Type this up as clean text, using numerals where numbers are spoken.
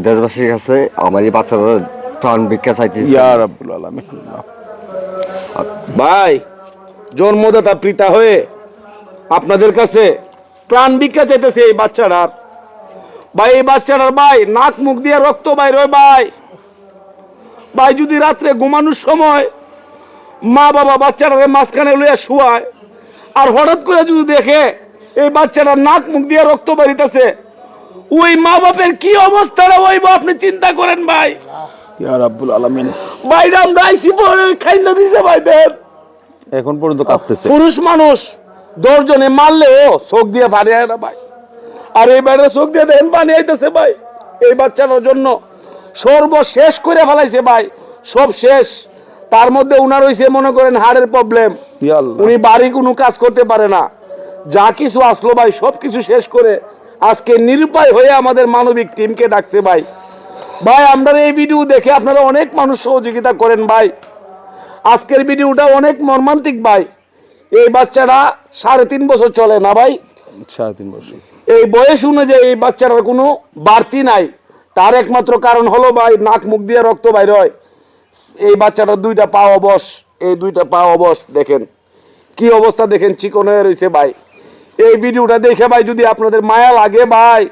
দেশবাসীর কাছে আমার এই বাচ্চারা প্রাণ ভিক্ষা চাইতেছি। ইয়া রাব্বুল আলামিন। ভাই জন্মদাতা পিতা হয়ে আপনাদের কাছে প্রাণ ভিক্ষা চাইতেছে এই বাচ্চাটার। ভাই এই বাচ্চাটার ভাই নাক মুখ দিয়ে রক্ত বাইর হয় ভাই। ভাই যদি রাত্রে ঘুমানোর সময় মা বাবা বাচ্চাটাকে মাঝখানে লইয়া শুয়ায় আর হঠাৎ করে যদি দেখে এই বাচ্চাটার নাক মুখ দিয়ে রক্ত বেরিতেছে, ওই মা বাপের কি অবস্থাটা হইব আপনি চিন্তা করেন ভাই। ইয়া রাব্বুল আলামিন। ভাই আমরা আইসি পরে খাইনা দিছে ভাই দেন। এখন পর্যন্ত কাঁপতেছে। পুরুষ মানুষ 10 জনে মারলেও চোখ দিয়ে পানি আয় না ভাই। আর এই বাইরে চোখ দিয়ে দেন পানি আইতেছে ভাই। এই বাচ্চাটার জন্য সর্বশেষ করে ফেলাইছে ভাই, সব শেষ। তার মধ্যে উনার হইছে মনে করেন হাড়ের প্রবলেম, ইয়া আল্লাহ। উনি বাড়ি কোনো কাজ করতে পারে না। যা কিছু আসলো ভাই সব কিছু শেষ করে আজকে নিরুপায় হয়ে আমাদের মানবিক টিমকে ডাকছে ভাই। ভাই আমরা এই ভিডিও দেখে আপনারা অনেক মানুষ সহযোগিতা করেন ভাই। আজকের ভিডিওটা অনেক মর্মান্তিক ভাই। এই বাচ্চাটা 3.5 বছর চলে না ভাই। 3.5 বছর। এই বয়স অনুযায়ী এই বাচ্চাটার কোনো বাড়তি নাই। তার একমাত্র কারণ হলো ভাই নাক মুখ দিয়ে রক্ত বাইর হয়। এই বাচ্চাটার 2টা পা অবশ, এই 2টা পা অবশ দেখেন কি অবস্থা, দেখেন চিকন হয়ে রয়েছে ভাই। এই ভিডিওটা দেখে ভাই যদি আপনাদের মায়া লাগে ভাই